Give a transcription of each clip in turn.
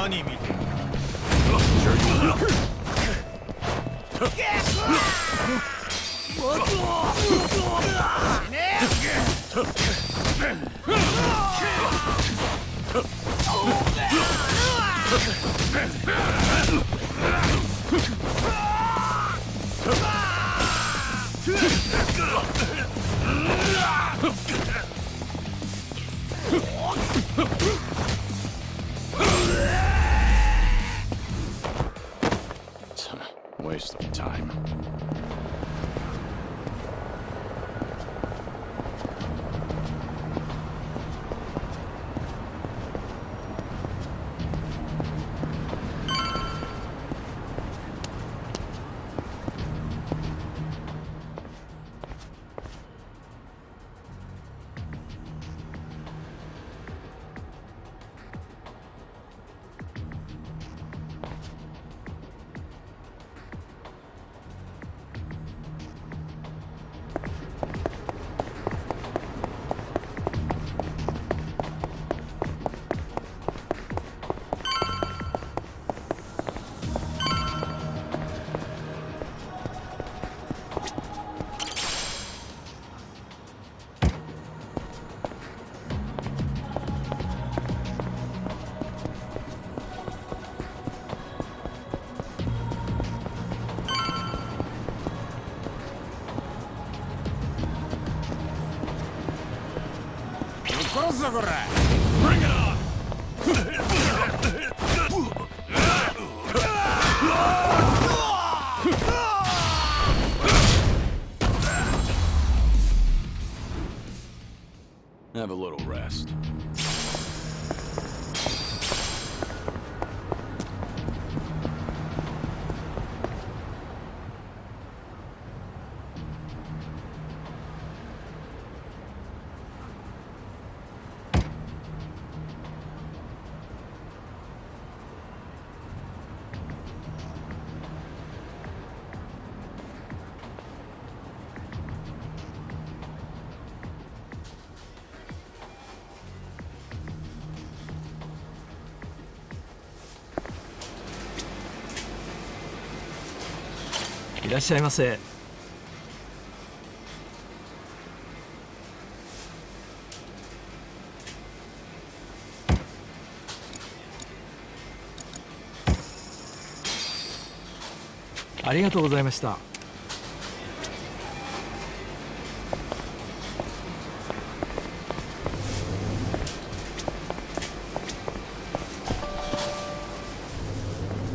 何見てる。 Waste of time. Bring it on! Have a little rest.いらっしゃいませ。ありがとうございました。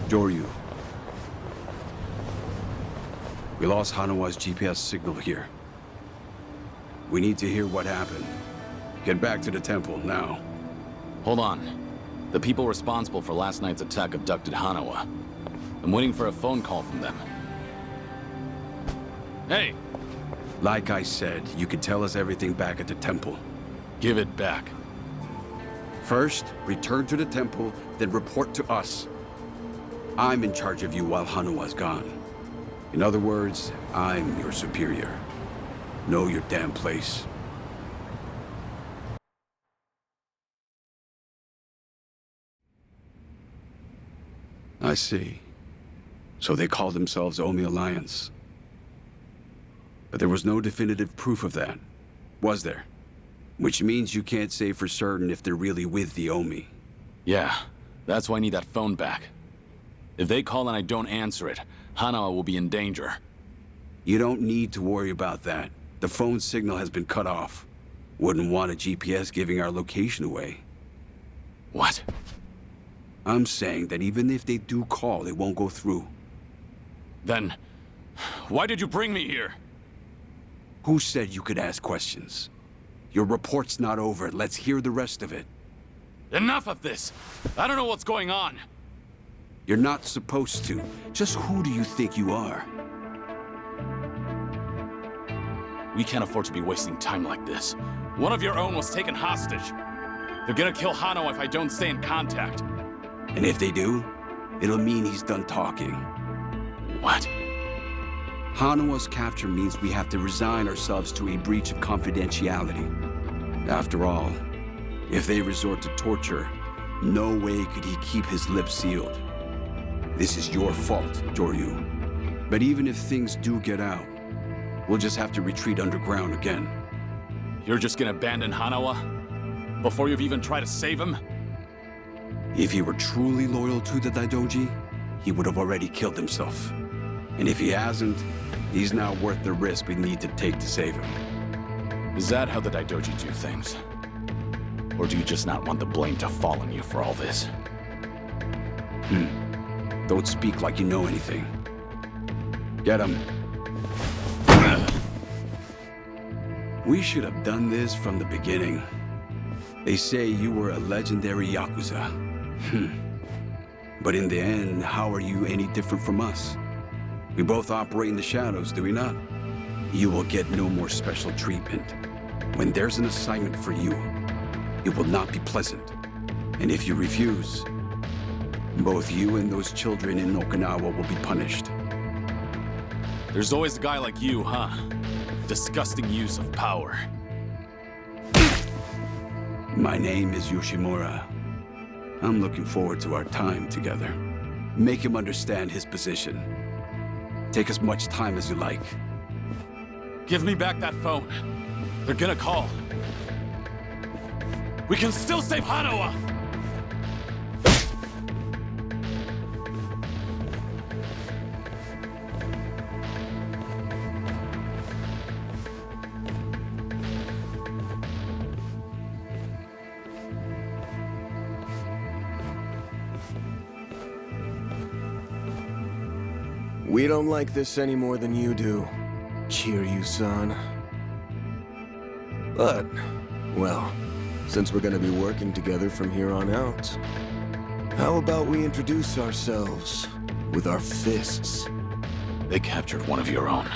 Joryu. We lost Hanawa's GPS signal here. We need to hear what happened. Get back to the temple, now. Hold on. The people responsible for last night's attack abducted Hanawa. I'm waiting for a phone call from them. Hey! Like I said, you can tell us everything back at the temple. Give it back. First, return to the temple, then report to us. I'm in charge of you while Hanawa's gone. In other words, I'm your superior. Know your damn place. I see. So they call themselves Omi Alliance. But there was no definitive proof of that, was there? Which means you can't say for certain if they're really with the Omi. Yeah, that's why I need that phone back. If they call and I don't answer it, Hanawa will be in danger. You don't need to worry about that. The phone signal has been cut off. Wouldn't want a GPS giving our location away. What? I'm saying that even if they do call, it won't go through. Then, why did you bring me here? Who said you could ask questions? Your report's not over. Let's hear the rest of it. Enough of this! I don't know what's going on! You're not supposed to. Just who do you think you are? We can't afford to be wasting time like this. One of your own was taken hostage. They're gonna kill Hanawa if I don't stay in contact. And if they do, it'll mean he's done talking. What? Hanawa's capture means we have to resign ourselves to a breach of confidentiality. After all, if they resort to torture, No way could he keep his lips sealed. This is your fault, Joryu. But even if things do get out, we'll just have to retreat underground again. You're just gonna abandon Hanawa? Before you've even tried to save him? If he were truly loyal to the Daidoji, he would have already killed himself. And if he hasn't, he's not worth the risk we need to take to save him. Is that how the Daidoji do things? Or do you just not want the blame to fall on you for all this? Don't speak like you know anything. Get him. We should have done this from the beginning. They say you were a legendary Yakuza. But in the end, how are you any different from us? We both operate in the shadows, do we not? You will get no more special treatment. When there's an assignment for you, it will not be pleasant. And if you refuse, both you and those children in Okinawa will be punished. There's always a guy like you, huh? Disgusting use of power. My name is Yoshimura. I'm looking forward to our time together. Make him understand his position. Take as much time as you like. Give me back that phone. They're gonna call. We can still save Hanawa! We don't like this any more than you do, Kiryu-san. But, well, since we're gonna be working together from here on out, how about we introduce ourselves with our fists? They captured one of your own.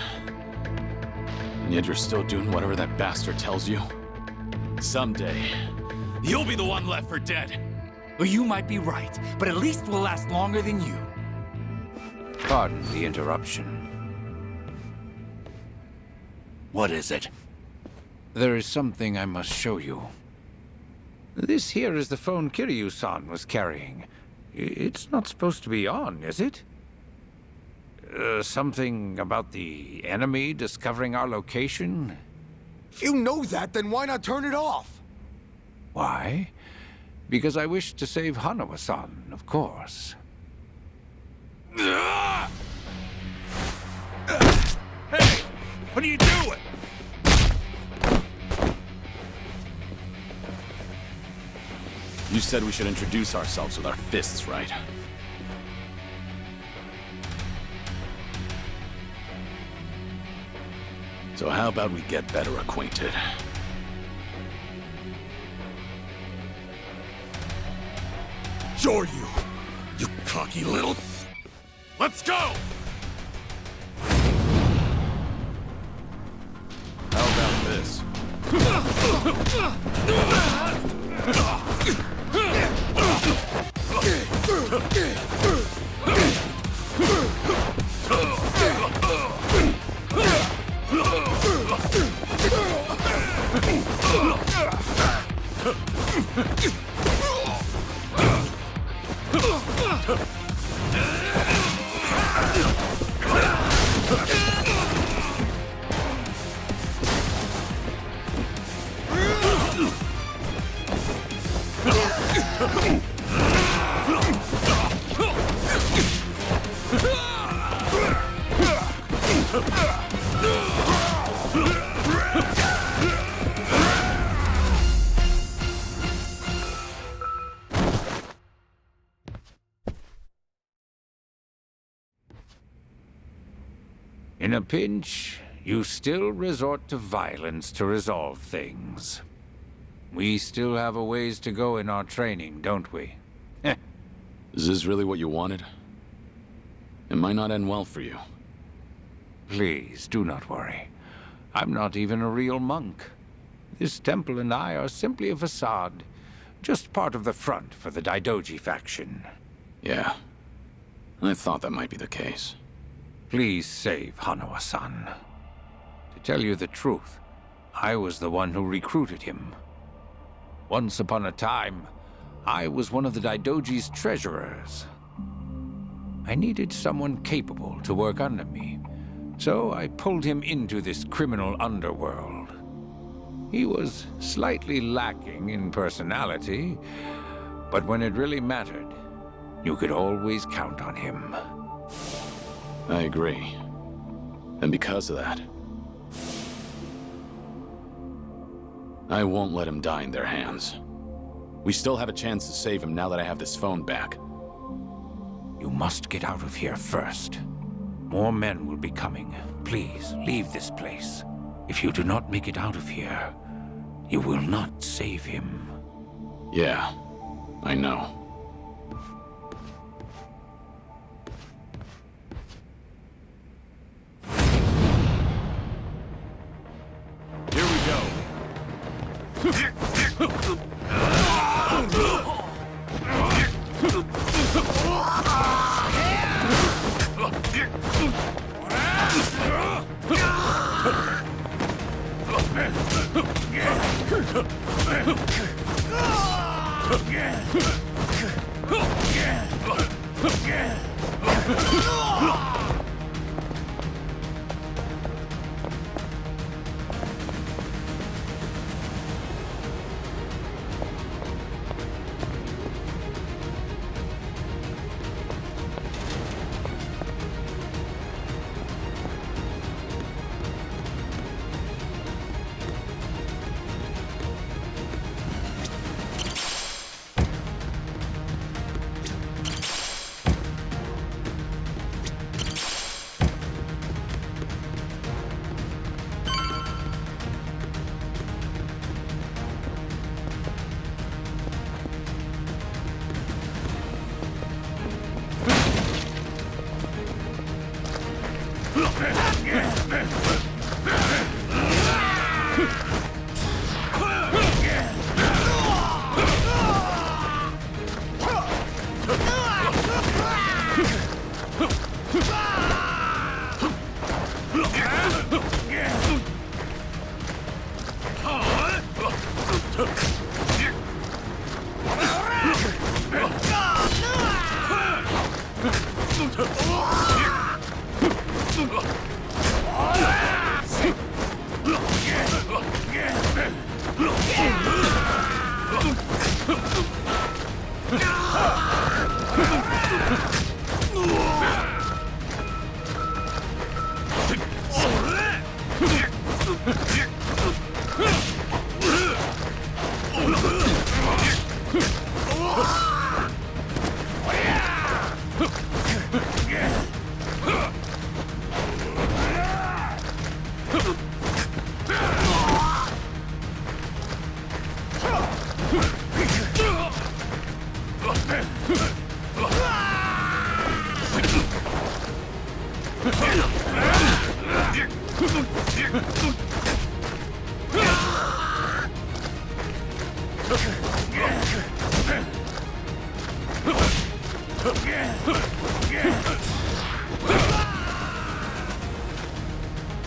And yet you're still doing whatever that bastard tells you? Someday, you'll be the one left for dead. Well, you might be right, but at least we'll last longer than you. Pardon the interruption. What is it? There is something I must show you. This here is the phone Kiryu-san was carrying. It's not supposed to be on, is it? Something about the enemy discovering our location? If you know that, then why not turn it off? Why? Because I wish to save Hanawa-san, of course. Hey! What are you doing? You said we should introduce ourselves with our fists, right? So how about we get better acquainted? Joryu! You cocky little... Let's go! How about this? In a pinch, you still resort to violence to resolve things. We still have a ways to go in our training, don't we? Is this really what you wanted? It might not end well for you. Please, do not worry. I'm not even a real monk. This temple and I are simply a facade. Just part of the front for the Daidoji faction. Yeah. I thought that might be the case. Please save Hanawa-san. To tell you the truth, I was the one who recruited him. Once upon a time, I was one of the Daidoji's treasurers. I needed someone capable to work under me, so I pulled him into this criminal underworld. He was slightly lacking in personality, but when it really mattered, you could always count on him. I agree. And because of that, I won't let him die in their hands. We still have a chance to save him now that I have this phone back. You must get out of here first. More men will be coming. Please, leave this place. If you do not make it out of here, you will not save him. Yeah, I know. Here we go.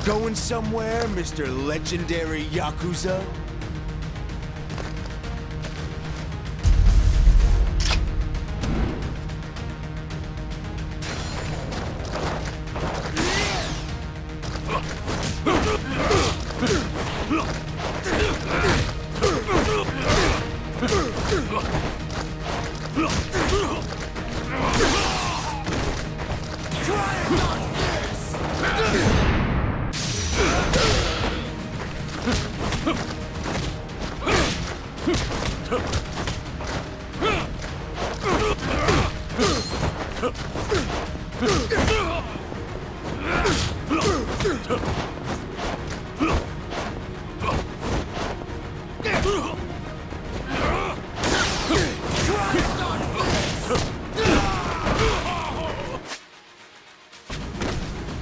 Going somewhere, Mr. Legendary Yakuza?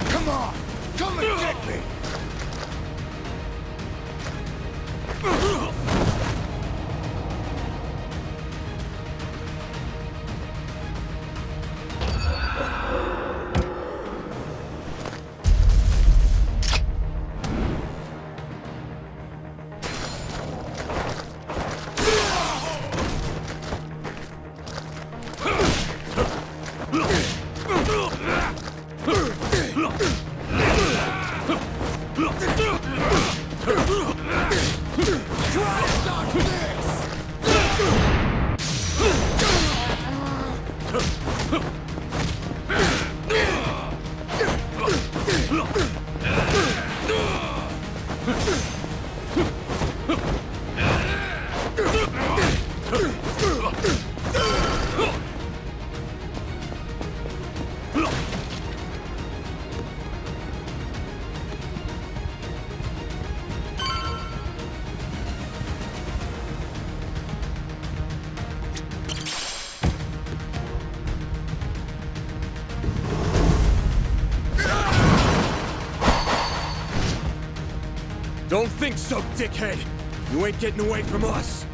Come on! Come and get me! Don't think so, dickhead! You ain't getting away from us!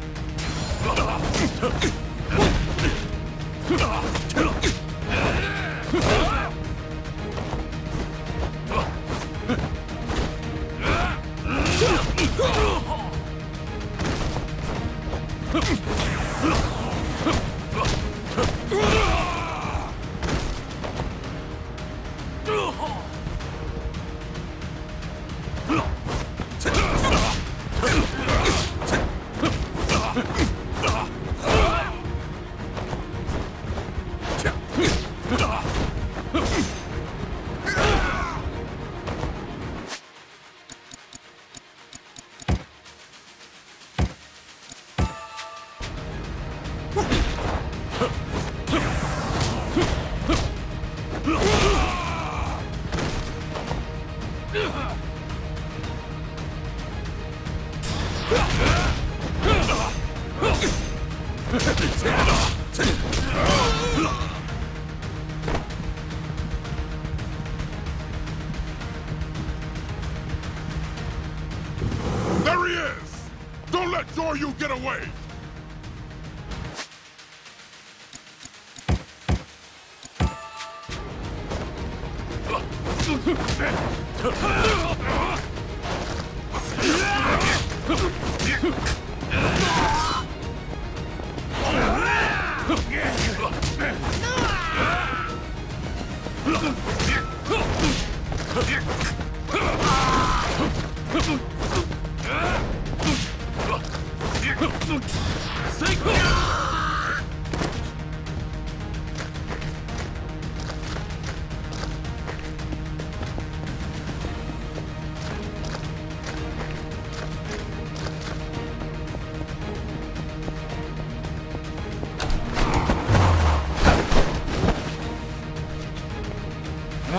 There he is! Don't let Zoryu get away!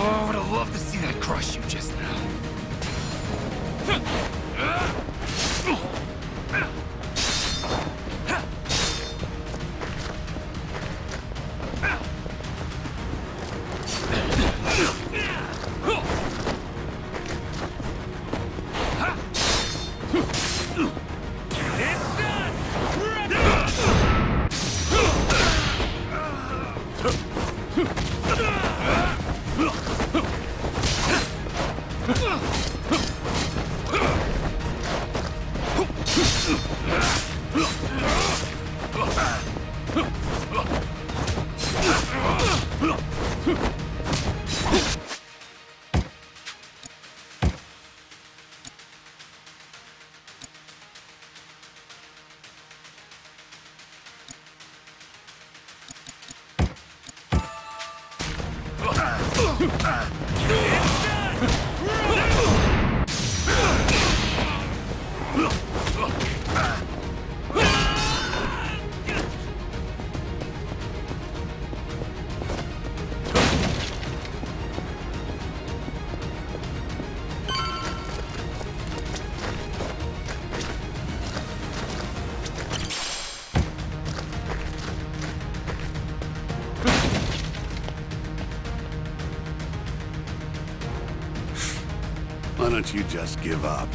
Oh, I would have loved to see that crush you just now. Why don't you just give up?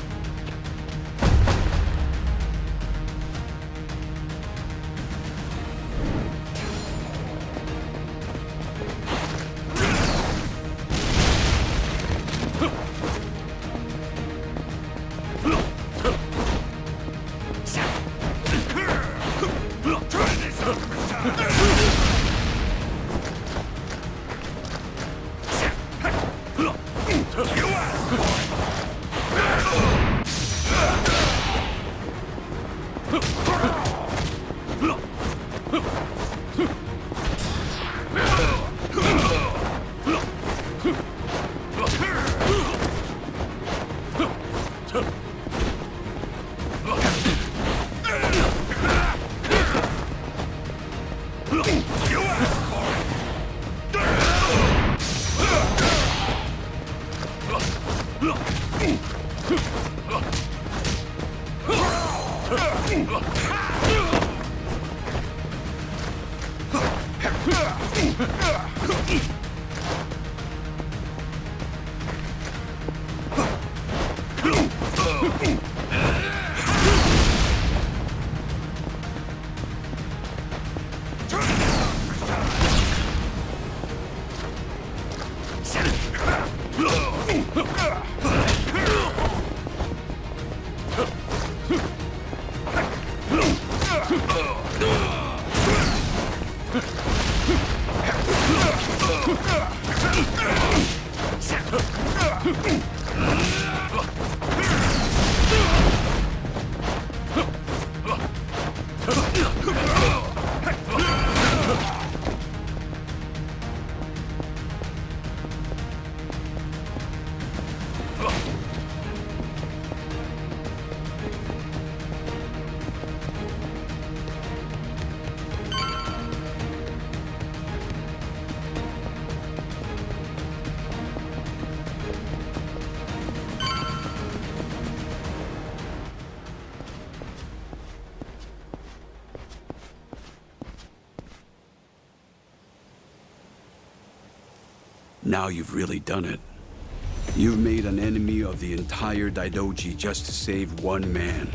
Now you've really done it. You've made an enemy of the entire Daidoji just to save one man.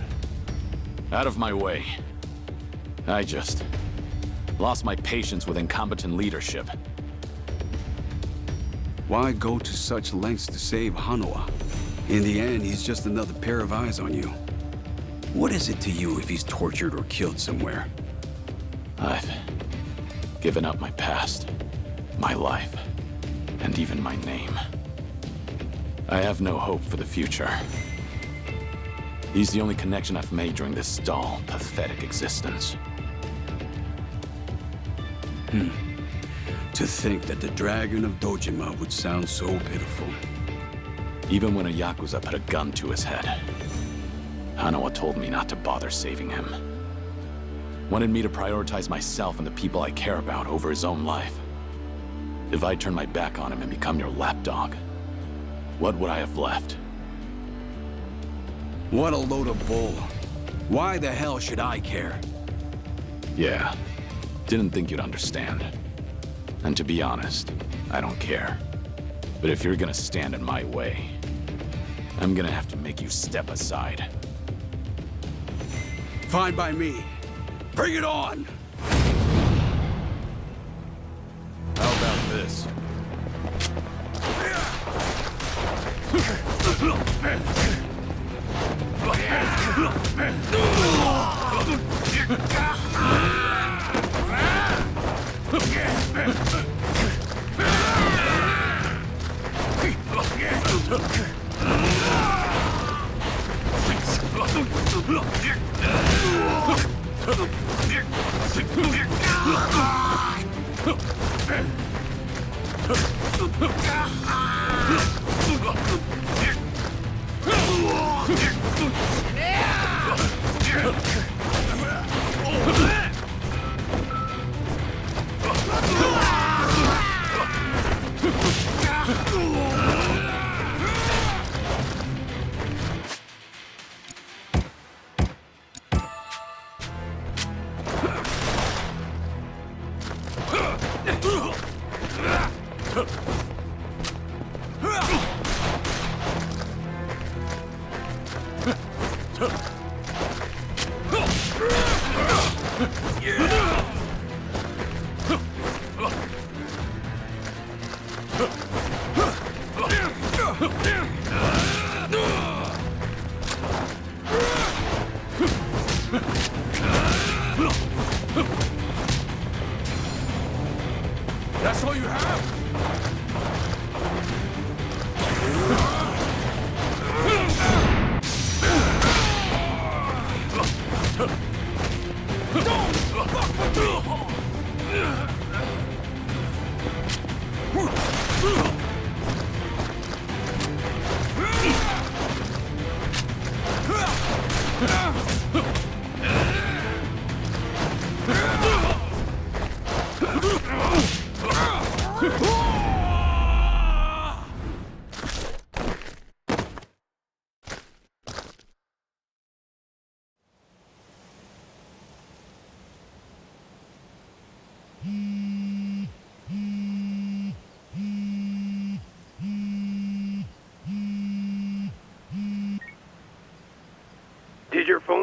Out of my way. I just lost my patience with incompetent leadership. Why go to such lengths to save Hanawa? In the end, he's just another pair of eyes on you. What is it to you if he's tortured or killed somewhere? I've given up my past, my life, and even my name. I have no hope for the future. He's the only connection I've made during this dull, pathetic existence. To think that the Dragon of Dojima would sound so pitiful. Even when a Yakuza put a gun to his head, Hanawa told me not to bother saving him. Wanted me to prioritize myself and the people I care about over his own life. If I turn my back on him and become your lapdog, what would I have left? What a load of bull. Why the hell should I care? Yeah, didn't think you'd understand. And to be honest, I don't care. But if you're gonna stand in my way, I'm gonna have to make you step aside. Fine by me. Bring it on! How about this? That's all you have?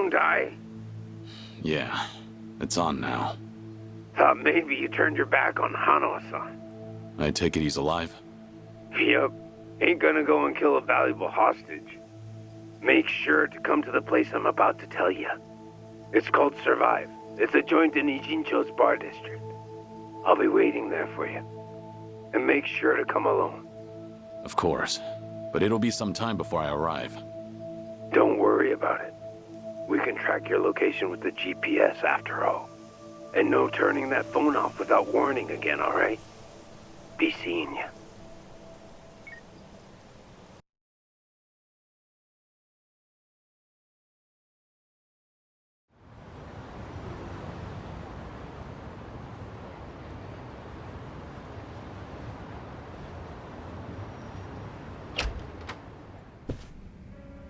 phone die? Yeah, it's on now. Thought maybe you turned your back on Hanawa-san. I take it he's alive? Yep. Ain't gonna go and kill a valuable hostage. Make sure to come to the place I'm about to tell you. It's called Survive. It's a joint in Ijincho's bar district. I'll be waiting there for you. And make sure to come alone. Of course. But it'll be some time before I arrive. Don't worry about it. We can track your location with the GPS after all. And no turning that phone off without warning again, alright? Be seeing you.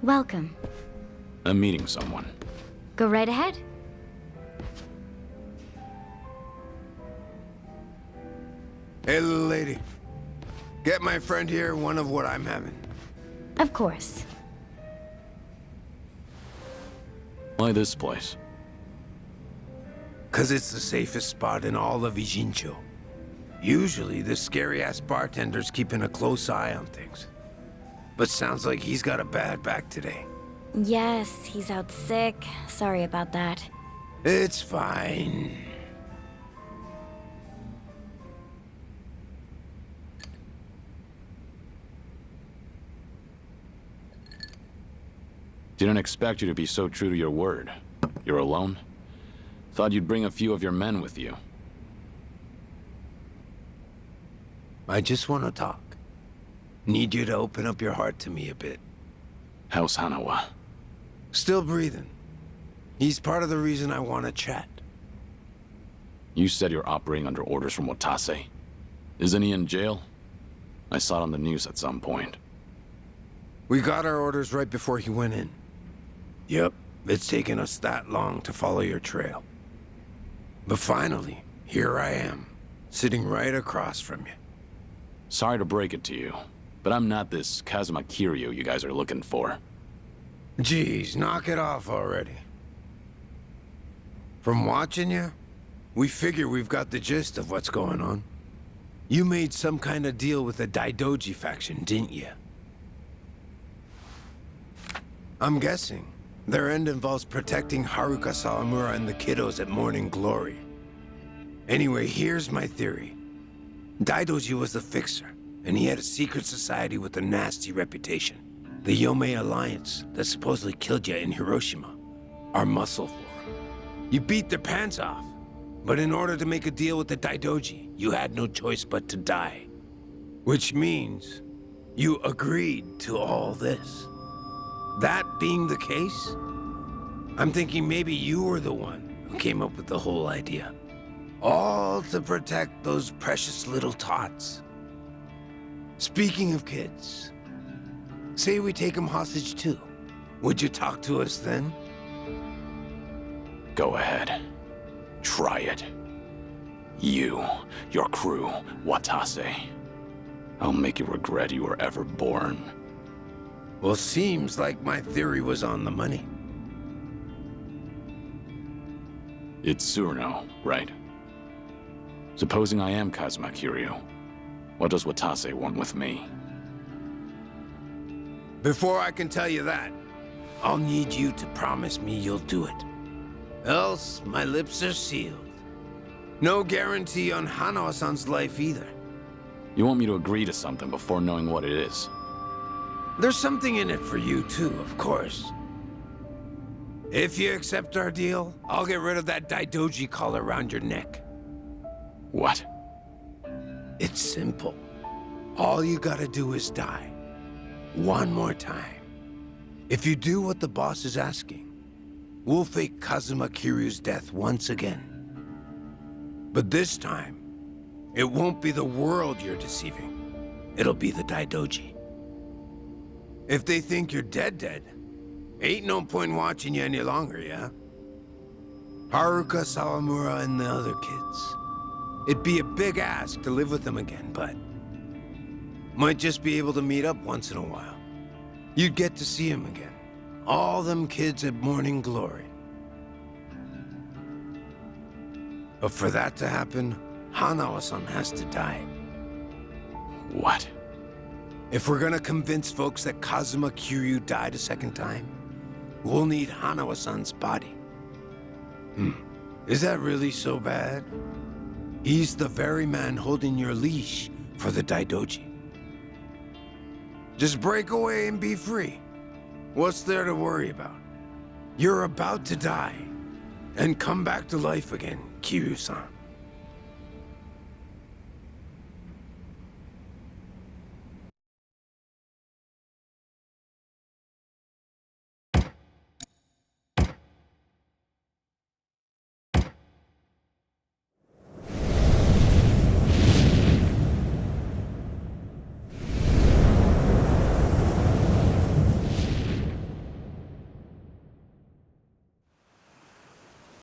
Welcome. I'm meeting someone. Go right ahead. Hey, little lady. Get my friend here one of what I'm having. Of course. Why this place? 'Cause it's the safest spot in all of Ijincho. Usually, the scary-ass bartender's keeping a close eye on things. But sounds like he's got a bad back today. Yes, he's out sick. Sorry about that. It's fine. Didn't expect you to be so true to your word. You're alone? Thought you'd bring a few of your men with you. I just want to talk. Need you to open up your heart to me a bit. How's Hanawa? Still breathing. He's part of the reason I want to chat. You said you're operating under orders from Watase. Isn't he in jail? I saw it on the news at some point. We got our orders right before he went in. Yep, it's taken us that long to follow your trail. But finally, here I am, sitting right across from you. Sorry to break it to you, but I'm not this Kazuma Kiryu you guys are looking for. Geez, knock it off already. From watching you, we figure we've got the gist of what's going on. You made some kind of deal with the Daidoji faction, didn't you? I'm guessing their end involves protecting Haruka Sawamura and the kiddos at Morning Glory. Anyway, here's my theory. Daidoji was the fixer, and he had a secret society with a nasty reputation. The Yomei Alliance that supposedly killed you in Hiroshima. Our muscle for him. You beat their pants off, but in order to make a deal with the Daidoji, you had no choice but to die. Which means you agreed to all this. That being the case, I'm thinking maybe you were the one who came up with the whole idea. All to protect those precious little tots. Speaking of kids, say we take them hostage too. Would you talk to us then? Go ahead. Try it. You, your crew, Watase. I'll make you regret you were ever born. Well, seems like my theory was on the money. It's Tsuruno, right? Supposing I am Kazuma Kiryu, what does Watase want with me? Before I can tell you that, I'll need you to promise me you'll do it. Else, my lips are sealed. No guarantee on Hanawa-san's life either. You want me to agree to something before knowing what it is? There's something in it for you too, of course. If you accept our deal, I'll get rid of that Daidoji collar around your neck. What? It's simple. All you gotta do is die. One more time. If you do what the boss is asking, we'll fake Kazuma Kiryu's death once again. But this time, it won't be the world you're deceiving. It'll be the Daidoji. If they think you're dead, ain't no point watching you any longer, yeah? Haruka, Sawamura, and the other kids. It'd be a big ask to live with them again, but might just be able to meet up once in a while. You'd get to see them again. All them kids at Morning Glory. But for that to happen, Hanawa-san has to die. What? If we're gonna convince folks that Kazuma Kiryu died a second time, we'll need Hanawa-san's body. Is that really so bad? He's the very man holding your leash for the Daidoji. Just break away and be free. What's there to worry about? You're about to die and come back to life again, Kiryu-san.